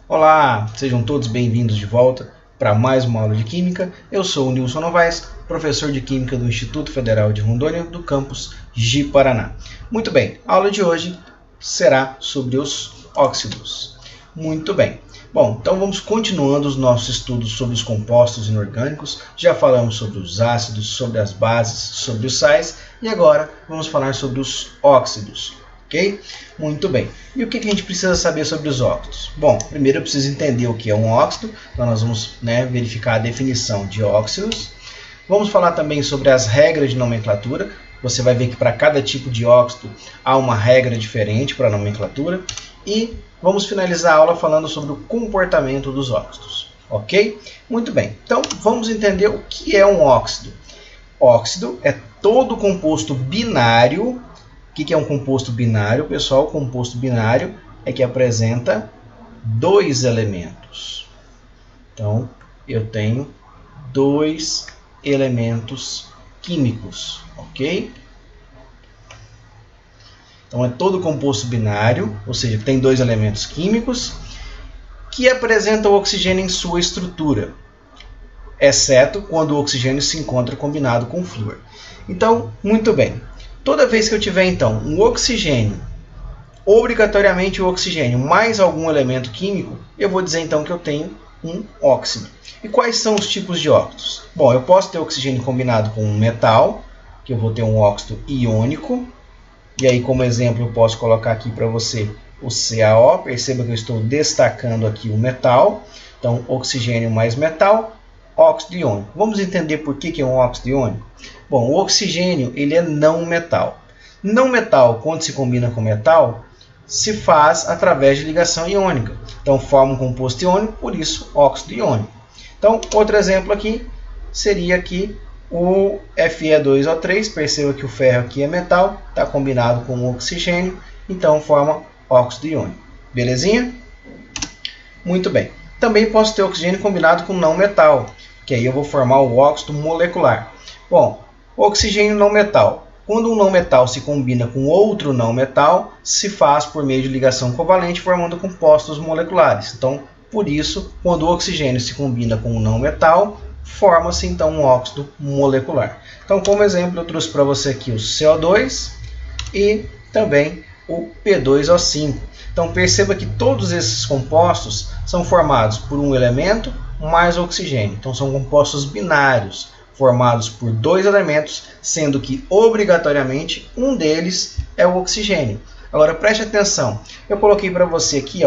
Olá, sejam todos bem-vindos de volta para mais uma aula de Química. Eu sou o Nilson Novaes, professor de Química do Instituto Federal de Rondônia, do campus Ji-Paraná. Muito bem, a aula de hoje será sobre os óxidos. Muito bem. Bom, então vamos continuando os nossos estudos sobre os compostos inorgânicos. Já falamos sobre os ácidos, sobre as bases, sobre os sais e agora vamos falar sobre os óxidos. Ok? Muito bem. E o que a gente precisa saber sobre os óxidos? Bom, primeiro eu preciso entender o que é um óxido. Então nós vamos verificar a definição de óxidos. Vamos falar também sobre as regras de nomenclatura. Você vai ver que para cada tipo de óxido há uma regra diferente para a nomenclatura. E vamos finalizar a aula falando sobre o comportamento dos óxidos. Ok? Muito bem. Então vamos entender o que é um óxido. Óxido é todo composto binário. O que é um composto binário, pessoal? O composto binário é que apresenta dois elementos. Então, eu tenho dois elementos químicos, ok? Então, é todo composto binário, ou seja, tem dois elementos químicos que apresentam o oxigênio em sua estrutura, exceto quando o oxigênio se encontra combinado com flúor. Então, muito bem. Toda vez que eu tiver, então, um oxigênio, obrigatoriamente o oxigênio mais algum elemento químico, eu vou dizer, então, que eu tenho um óxido. E quais são os tipos de óxidos? Bom, eu posso ter oxigênio combinado com um metal, que eu vou ter um óxido iônico. E aí, como exemplo, eu posso colocar aqui para você o CaO. Perceba que eu estou destacando aqui o metal. Então, oxigênio mais metal, óxido iônico. Vamos entender por que é um óxido iônico? Bom, o oxigênio ele é não metal. Não metal, quando se combina com metal, se faz através de ligação iônica. Então, forma um composto iônico, por isso, óxido iônico. Então, outro exemplo aqui seria aqui o Fe2O3. Perceba que o ferro aqui é metal, está combinado com o oxigênio, então forma óxido iônico. Belezinha? Muito bem. Também posso ter oxigênio combinado com não metal, que aí eu vou formar o óxido molecular. Bom, oxigênio não metal. Quando um não metal se combina com outro não metal, se faz por meio de ligação covalente, formando compostos moleculares. Então, por isso, quando o oxigênio se combina com um não metal, forma-se então um óxido molecular. Então, como exemplo, eu trouxe para você aqui o CO2 e também o P2O5. Então, perceba que todos esses compostos são formados por um elemento mais oxigênio. Então, são compostos binários, formados por dois elementos, sendo que obrigatoriamente um deles é o oxigênio. Agora preste atenção, eu coloquei para você aqui,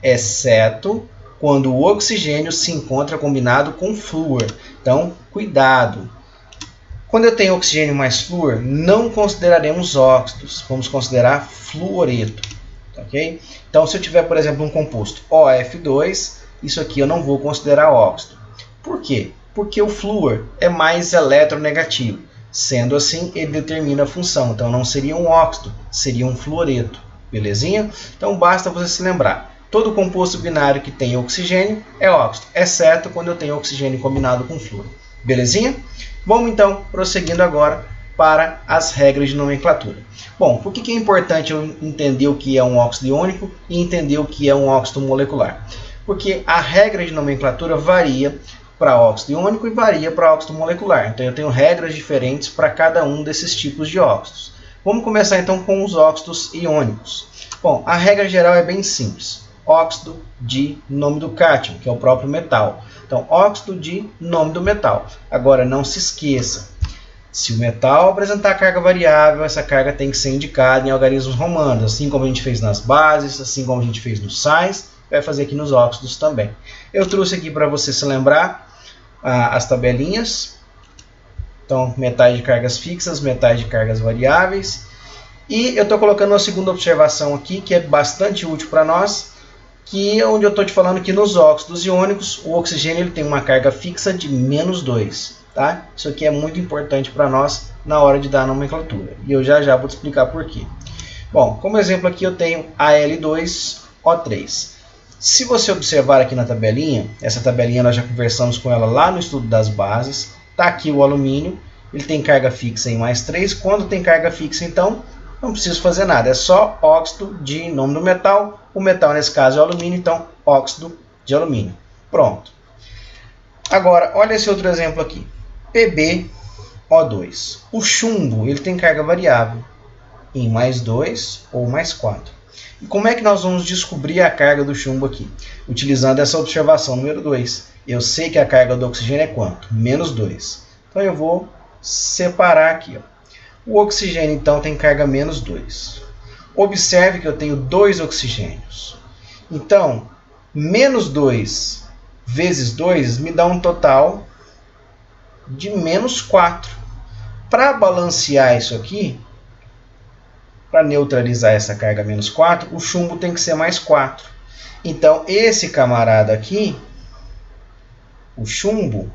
exceto quando o oxigênio se encontra combinado com flúor. Então, cuidado. Quando eu tenho oxigênio mais flúor, não consideraremos óxidos, vamos considerar fluoreto. Ok? Então, se eu tiver, por exemplo, um composto OF2, isso aqui eu não vou considerar óxido. Por quê? Porque o flúor é mais eletronegativo. Sendo assim, ele determina a função. Então, não seria um óxido, seria um fluoreto. Belezinha? Então, basta você se lembrar. Todo composto binário que tem oxigênio é óxido, exceto quando eu tenho oxigênio combinado com flúor. Belezinha? Vamos, então, prosseguindo agora para as regras de nomenclatura. Bom, por que é importante eu entender o que é um óxido iônico e entender o que é um óxido molecular? Porque a regra de nomenclatura varia para óxido iônico e varia para óxido molecular. Então, eu tenho regras diferentes para cada um desses tipos de óxidos. Vamos começar, então, com os óxidos iônicos. Bom, a regra geral é bem simples. Óxido de nome do cátion, que é o próprio metal. Então, óxido de nome do metal. Agora, não se esqueça. Se o metal apresentar carga variável, essa carga tem que ser indicada em algarismos romanos, assim como a gente fez nas bases, assim como a gente fez nos sais, vai fazer aqui nos óxidos também. Eu trouxe aqui para você se lembrar as tabelinhas. Então, metais de cargas fixas, metais de cargas variáveis. E eu estou colocando uma segunda observação aqui, que é bastante útil para nós, que é onde eu estou te falando que nos óxidos iônicos, o oxigênio ele tem uma carga fixa de -2. Tá? Isso aqui é muito importante para nós na hora de dar a nomenclatura. E eu já vou te explicar por quê. Bom, como exemplo aqui eu tenho Al2O3. Se você observar aqui na tabelinha, essa tabelinha nós já conversamos com ela lá no estudo das bases. Está aqui o alumínio, ele tem carga fixa em +3. Quando tem carga fixa, então, não preciso fazer nada. É só óxido de nome do metal, O metal, nesse caso, é alumínio, então óxido de alumínio. Pronto. Agora, olha esse outro exemplo aqui. PbO2. O chumbo ele tem carga variável em +2 ou +4. E como é que nós vamos descobrir a carga do chumbo aqui? Utilizando essa observação número 2. Eu sei que a carga do oxigênio é quanto? -2. Então eu vou separar aqui. Ó. O oxigênio então tem carga -2. Observe que eu tenho 2 oxigênios. Então, -2 vezes 2 me dá um total de -4. Para balancear isso aqui, para neutralizar essa carga -4, o chumbo tem que ser +4. Então, esse camarada aqui, o chumbo,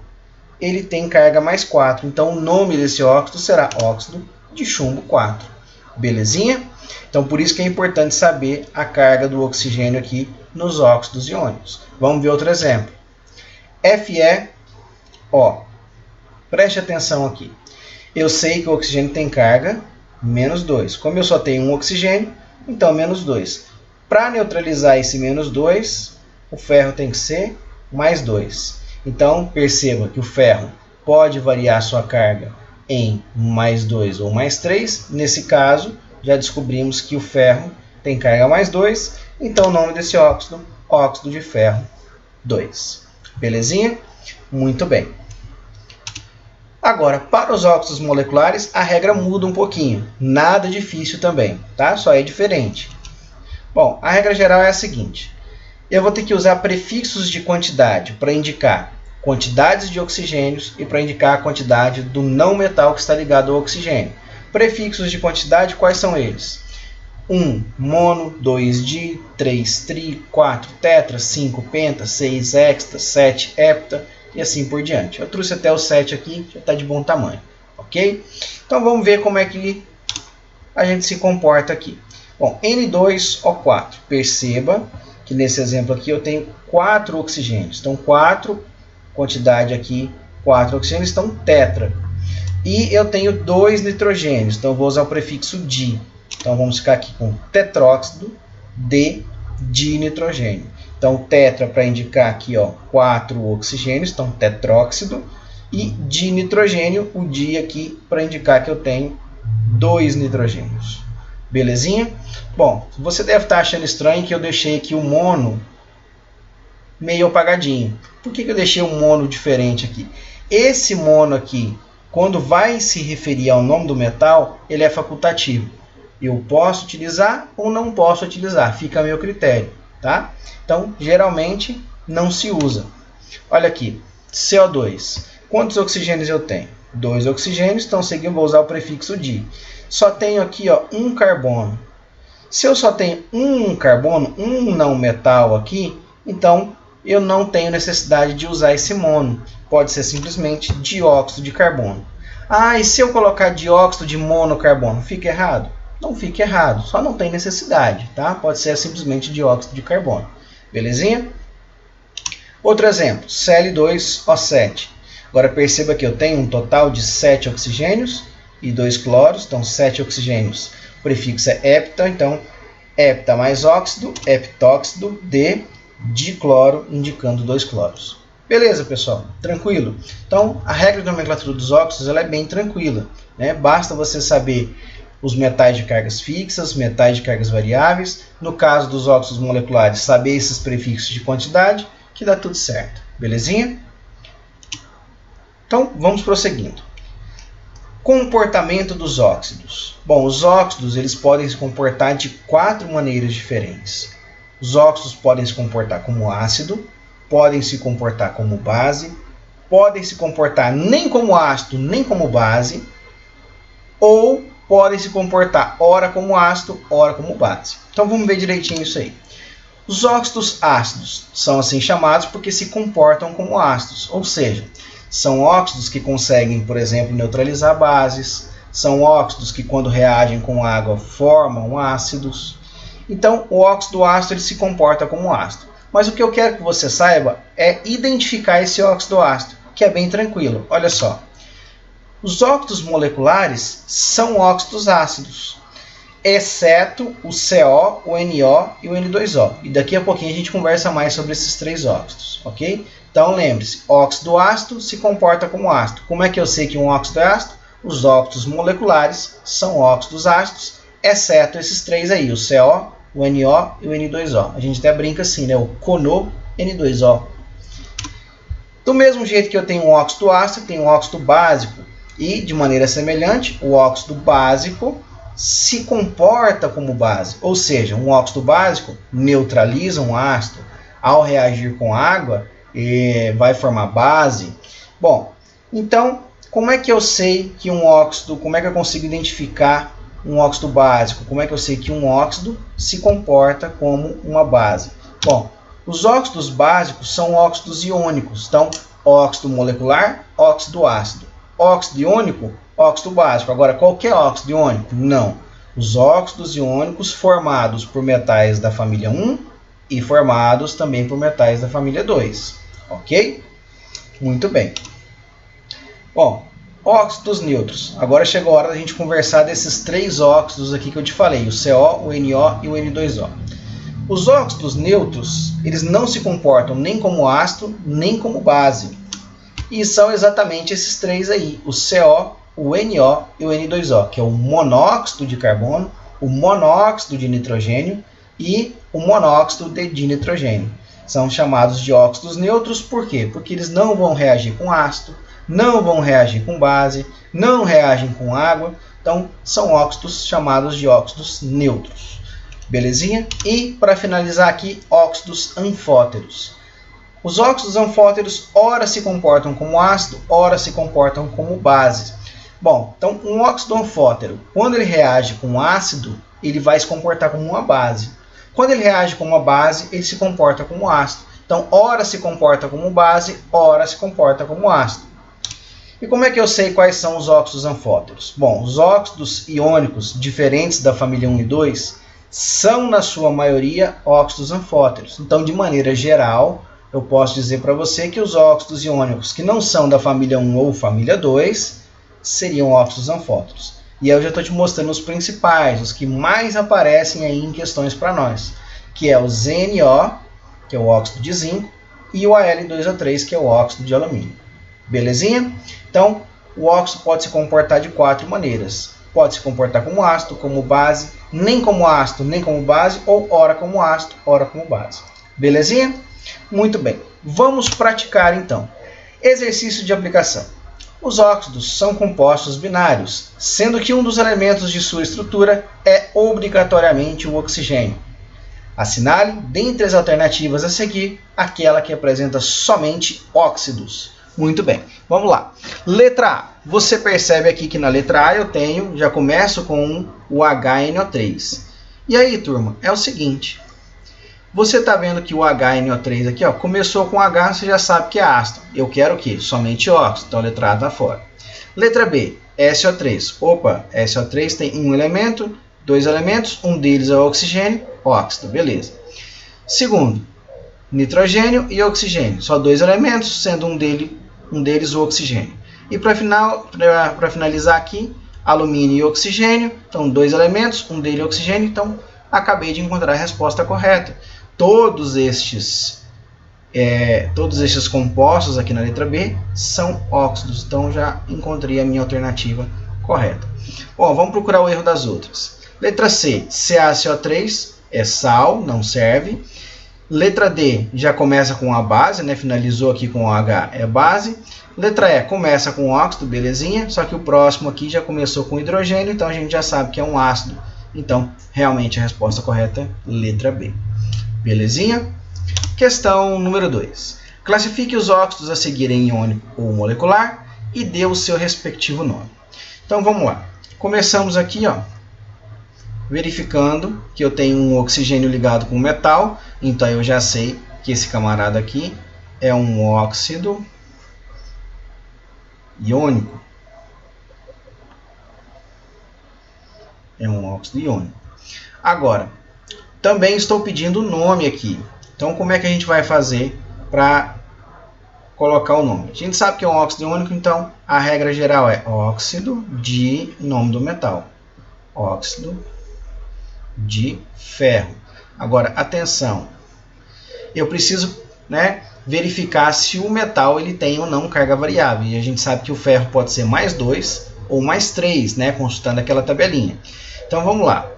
ele tem carga +4. Então, o nome desse óxido será óxido de chumbo 4. Belezinha? Então, por isso que é importante saber a carga do oxigênio aqui nos óxidos iônicos. Vamos ver outro exemplo. FeO. Preste atenção aqui. Eu sei que o oxigênio tem carga -2. Como eu só tenho um oxigênio, então -2. Para neutralizar esse -2, o ferro tem que ser +2. Então, perceba que o ferro pode variar sua carga em +2 ou +3. Nesse caso, já descobrimos que o ferro tem carga +2. Então, o nome desse óxido, óxido de ferro 2. Belezinha? Muito bem. Agora, para os óxidos moleculares, a regra muda um pouquinho. Nada difícil também, tá? Só é diferente. Bom, a regra geral é a seguinte. Eu vou ter que usar prefixos de quantidade para indicar quantidades de oxigênios e para indicar a quantidade do não metal que está ligado ao oxigênio. Prefixos de quantidade, quais são eles? 1 mono, 2 di, 3 tri, 4 tetra, 5 penta, 6 hexta, 7 hepta e assim por diante. Eu trouxe até o 7 aqui, já está de bom tamanho, ok? Então vamos ver como é que a gente se comporta aqui. Bom, N2O4, perceba que nesse exemplo aqui eu tenho 4 oxigênios. Então 4, quantidade aqui, 4 oxigênios, então tetra. E eu tenho 2 nitrogênios, então eu vou usar o prefixo di. Então vamos ficar aqui com tetróxido de dinitrogênio. Então tetra para indicar aqui, ó, 4 oxigênios, então tetróxido. E dinitrogênio, o di aqui para indicar que eu tenho 2 nitrogênios. Belezinha? Bom, você deve estar achando estranho que eu deixei aqui o mono meio apagadinho. Por que eu deixei um mono diferente aqui? Esse mono aqui, quando vai se referir ao nome do metal, ele é facultativo. Eu posso utilizar ou não posso utilizar, fica a meu critério, tá? Então, geralmente, não se usa. Olha aqui, CO2. Quantos oxigênios eu tenho? 2 oxigênios, então seguindo vou usar o prefixo di. Só tenho aqui, ó, um carbono. Se eu só tenho um carbono, um não metal aqui, então eu não tenho necessidade de usar esse mono. Pode ser simplesmente dióxido de carbono. Ah, e se eu colocar dióxido de monocarbono, fica errado? Não fica errado, só não tem necessidade, tá? Pode ser simplesmente dióxido de carbono. Belezinha? Outro exemplo, Cl2O7. Agora perceba que eu tenho um total de 7 oxigênios e 2 cloros, então 7 oxigênios. O prefixo é hepta, então hepta mais óxido, heptóxido de dicloro, indicando 2 cloros. Beleza, pessoal? Tranquilo? Então, a regra de nomenclatura dos óxidos ela é bem tranquila, né? Basta você saber os metais de cargas fixas, metais de cargas variáveis. No caso dos óxidos moleculares, saber esses prefixos de quantidade, que dá tudo certo. Belezinha? Então, vamos prosseguindo. Comportamento dos óxidos. Bom, os óxidos eles podem se comportar de 4 maneiras diferentes. Os óxidos podem se comportar como ácido, podem se comportar como base, podem se comportar nem como ácido, nem como base, ou podem se comportar ora como ácido, ora como base. Então vamos ver direitinho isso aí. Os óxidos ácidos são assim chamados porque se comportam como ácidos, ou seja, são óxidos que conseguem, por exemplo, neutralizar bases, são óxidos que quando reagem com água formam ácidos. Então o óxido ácido ele se comporta como ácido. Mas o que eu quero que você saiba é identificar esse óxido ácido, que é bem tranquilo. Olha só. Os óxidos moleculares são óxidos ácidos. exceto o CO, o NO e o N2O. E daqui a pouquinho a gente conversa mais sobre esses 3 óxidos, ok? Então lembre-se, óxido ácido se comporta como ácido. Como é que eu sei que um óxido é ácido? Os óxidos moleculares são óxidos ácidos, exceto esses 3 aí, o CO, o NO e o N2O. A gente até brinca assim, né? O CONO N2O. Do mesmo jeito que eu tenho um óxido ácido, tenho um óxido básico. E, de maneira semelhante, o óxido básico se comporta como base. Ou seja, um óxido básico neutraliza um ácido. Ao reagir com água, vai formar base. Bom, então, como é que eu sei que um óxido, como é que eu consigo identificar um óxido básico? Como é que eu sei que um óxido se comporta como uma base? Bom, os óxidos básicos são óxidos iônicos. Então, óxido molecular, óxido ácido. Óxido iônico, óxido básico. Agora, qualquer óxido iônico? Não. Os óxidos iônicos formados por metais da família 1 e formados também por metais da família 2. Ok? Muito bem. Bom, óxidos neutros. Agora chegou a hora da gente conversar desses 3 óxidos aqui que eu te falei. O CO, o NO e o N2O. Os óxidos neutros, eles não se comportam nem como ácido, nem como base. E são exatamente esses 3 aí, o CO, o NO e o N2O, que é o monóxido de carbono, o monóxido de nitrogênio e o monóxido de dinitrogênio. São chamados de óxidos neutros, por quê? Porque eles não vão reagir com ácido, não vão reagir com base, não reagem com água, então são óxidos chamados de óxidos neutros. Belezinha? E, para finalizar aqui, óxidos anfóteros. Os óxidos anfóteros, ora se comportam como ácido, ora se comportam como base. Bom, então um óxido anfótero, quando ele reage com ácido, ele vai se comportar como uma base. Quando ele reage com uma base, ele se comporta como ácido. Então, ora se comporta como base, ora se comporta como ácido. E como é que eu sei quais são os óxidos anfóteros? Bom, os óxidos iônicos diferentes da família 1 e 2 são, na sua maioria, óxidos anfóteros. Então, de maneira geral, eu posso dizer para você que os óxidos iônicos que não são da família 1 ou família 2 seriam óxidos anfóteros. E aí eu já estou te mostrando os principais, os que mais aparecem aí em questões para nós, que é o ZNO, que é o óxido de zinco, e o Al2O3, que é o óxido de alumínio. Belezinha? Então, o óxido pode se comportar de 4 maneiras. Pode se comportar como ácido, como base, nem como ácido, nem como base, ou ora como ácido, ora como base. Belezinha? Muito bem, vamos praticar então. Exercício de aplicação. Os óxidos são compostos binários, sendo que um dos elementos de sua estrutura é obrigatoriamente o oxigênio. Assinale, dentre as alternativas a seguir, aquela que apresenta somente óxidos. Muito bem, vamos lá. Letra A. Você percebe aqui que na letra A já começo com o HNO3. E aí, turma, é o seguinte. Você está vendo que o HNO3 aqui, ó, começou com H, você já sabe que é ácido. Eu quero o quê? Somente óxido, então a letra A está fora. Letra B, SO3. Opa, SO3 tem um elemento, 2 elementos, um deles é o oxigênio, óxido, beleza. Segundo, nitrogênio e oxigênio, só 2 elementos, sendo um deles o oxigênio. E para finalizar aqui, alumínio e oxigênio, então 2 elementos, um deles é oxigênio, então acabei de encontrar a resposta correta. Todos estes compostos aqui na letra B são óxidos, então já encontrei a minha alternativa correta. Bom, vamos procurar o erro das outras. Letra C, CaCO3 é sal, não serve. Letra D já começa com a base, né? Finalizou aqui com o H, é base. Letra E começa com óxido, belezinha, só que o próximo aqui já começou com hidrogênio, então a gente já sabe que é um ácido. Então, realmente a resposta correta é letra B. Belezinha? Questão número 2. Classifique os óxidos a seguir em iônico ou molecular e dê o seu respectivo nome. Então, vamos lá. Começamos aqui, ó, verificando que eu tenho um oxigênio ligado com metal. Então, eu já sei que esse camarada aqui é um óxido iônico. É um óxido iônico. Agora, também estou pedindo o nome aqui. Então, como é que a gente vai fazer para colocar o nome? A gente sabe que é um óxido iônico, então a regra geral é óxido de nome do metal. Óxido de ferro. Agora, atenção, eu preciso, verificar se o metal ele tem ou não carga variável. E a gente sabe que o ferro pode ser mais 2 ou mais 3, consultando aquela tabelinha. Então vamos lá.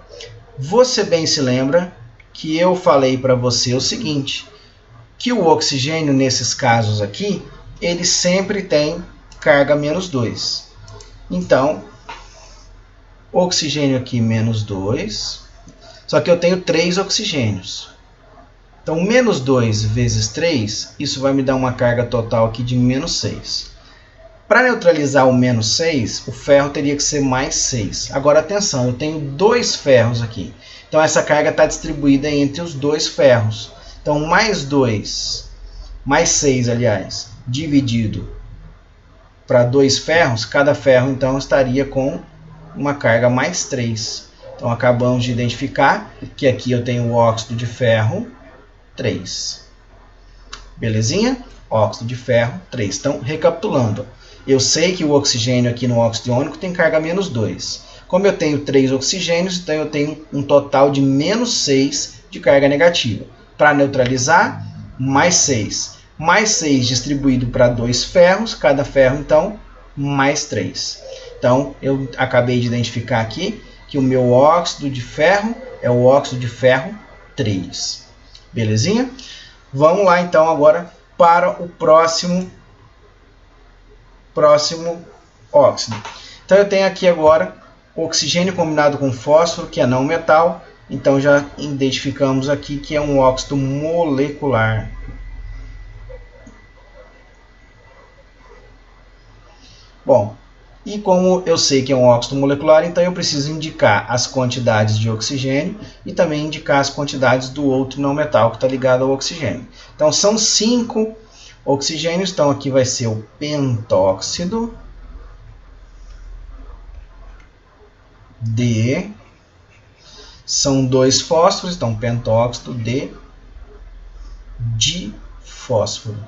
Você bem se lembra que eu falei para você o seguinte, que o oxigênio nesses casos aqui, ele sempre tem carga menos 2. Então, oxigênio aqui menos 2, só que eu tenho 3 oxigênios. Então, menos 2 vezes 3, isso vai me dar uma carga total aqui de menos 6. Para neutralizar o menos 6, o ferro teria que ser mais 6. Agora, atenção, eu tenho 2 ferros aqui. Então, essa carga está distribuída entre os 2 ferros. Então, mais 2, mais 6, aliás, dividido para 2 ferros, cada ferro, então, estaria com uma carga mais 3. Então, acabamos de identificar que aqui eu tenho o óxido de ferro 3. Belezinha? Óxido de ferro 3. Então, recapitulando. Eu sei que o oxigênio aqui no óxido iônico tem carga menos 2. Como eu tenho 3 oxigênios, então eu tenho um total de menos 6 de carga negativa. Para neutralizar, mais 6. Mais 6 distribuído para 2 ferros, cada ferro, então, mais 3. Então, eu acabei de identificar aqui que o meu óxido de ferro é o óxido de ferro 3. Belezinha? Vamos lá, então, agora para o próximo óxido. Então, eu tenho aqui agora oxigênio combinado com fósforo, que é não metal. Então, já identificamos aqui que é um óxido molecular. Bom, e como eu sei que é um óxido molecular, então eu preciso indicar as quantidades de oxigênio e também indicar as quantidades do outro não metal que está ligado ao oxigênio. Então, são 5 oxigênios, então aqui vai ser o pentóxido de, são 2 fósforos, então pentóxido de difósforo.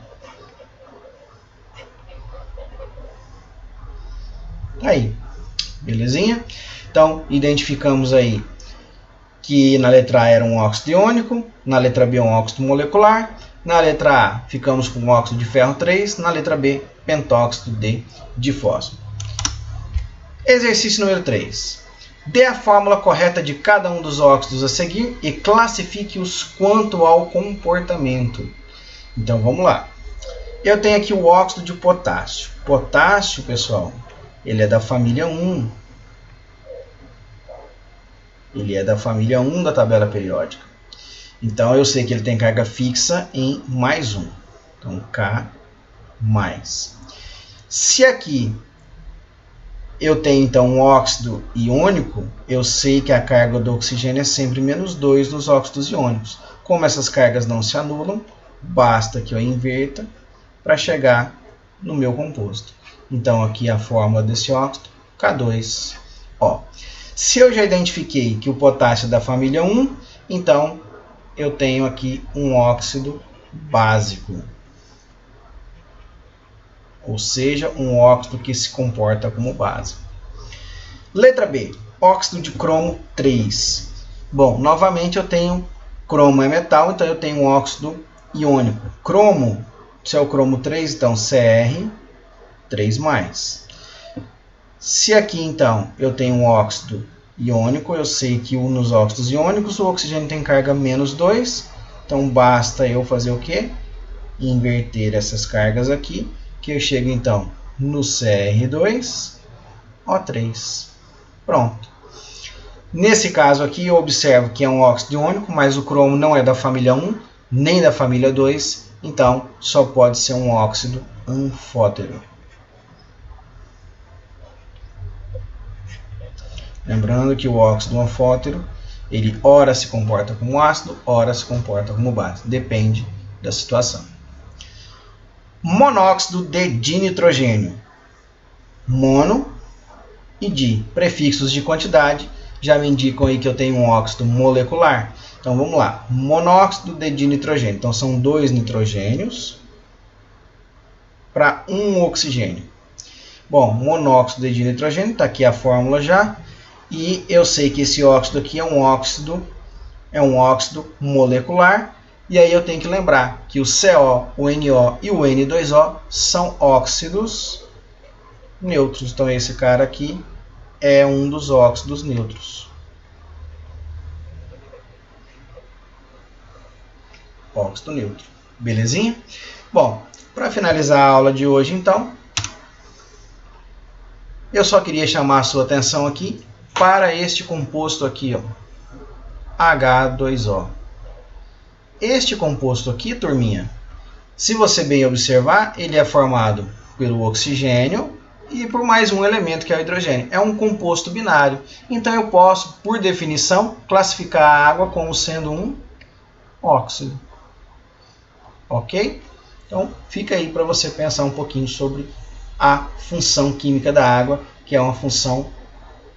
Aí, belezinha? Então, identificamos aí que na letra A era um óxido iônico, na letra B um óxido molecular, na letra A ficamos com óxido de ferro 3, na letra B pentóxido de difósforo. Exercício número 3. Dê a fórmula correta de cada um dos óxidos a seguir e classifique-os quanto ao comportamento. Então, vamos lá. Eu tenho aqui o óxido de potássio. Potássio, pessoal, ele é da família 1. Ele é da família 1 da tabela periódica. Então, eu sei que ele tem carga fixa em mais 1. Então, K mais. Se aqui eu tenho, então, um óxido iônico, eu sei que a carga do oxigênio é sempre menos 2 nos óxidos iônicos. Como essas cargas não se anulam, basta que eu inverta para chegar no meu composto. Então, aqui a fórmula desse óxido, K2O. Se eu já identifiquei que o potássio é da família 1, então eu tenho aqui um óxido básico. Ou seja, um óxido que se comporta como base. Letra B, óxido de cromo 3. Bom, novamente eu tenho cromo é metal, então eu tenho um óxido iônico. Cromo, se é o cromo 3, então Cr3+. Se aqui então eu tenho um óxido iônico, eu sei que nos óxidos iônicos o oxigênio tem carga menos 2, então basta eu fazer o quê? Inverter essas cargas aqui, que eu chego então no Cr2O3. Pronto. Nesse caso aqui eu observo que é um óxido iônico, mas o cromo não é da família 1, nem da família 2, então só pode ser um óxido anfótero. Lembrando que o óxido anfótero, ele ora se comporta como ácido, ora se comporta como base. Depende da situação. Monóxido de dinitrogênio. Mono e di. Prefixos de quantidade já me indicam aí que eu tenho um óxido molecular. Então vamos lá. Monóxido de dinitrogênio. Então são 2 nitrogênios para 1 oxigênio. Bom, monóxido de dinitrogênio, está aqui a fórmula já. E eu sei que esse óxido aqui é um óxido molecular. E aí eu tenho que lembrar que o CO, o NO e o N2O são óxidos neutros. Então esse cara aqui é um dos óxidos neutros. Óxido neutro. Belezinha? Bom, para finalizar a aula de hoje, então, eu só queria chamar a sua atenção aqui para este composto aqui, ó, H2O. Este composto aqui, turminha, se você bem observar, ele é formado pelo oxigênio e por mais um elemento que é o hidrogênio. É um composto binário. Então eu posso, por definição, classificar a água como sendo um óxido. Ok? Então fica aí para você pensar um pouquinho sobre a função química da água, que é uma função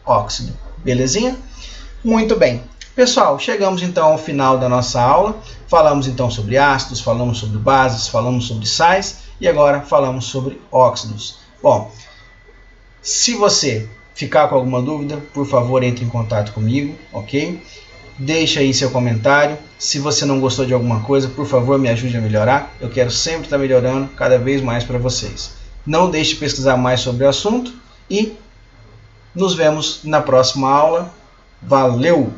óxido. Belezinha? Muito bem. Pessoal, chegamos então ao final da nossa aula. Falamos então sobre ácidos, falamos sobre bases, falamos sobre sais e agora falamos sobre óxidos. Bom, se você ficar com alguma dúvida, por favor, entre em contato comigo, ok? Deixa aí seu comentário. Se você não gostou de alguma coisa, por favor, me ajude a melhorar. Eu quero sempre estar melhorando cada vez mais para vocês. Não deixe de pesquisar mais sobre o assunto e nos vemos na próxima aula. Valeu!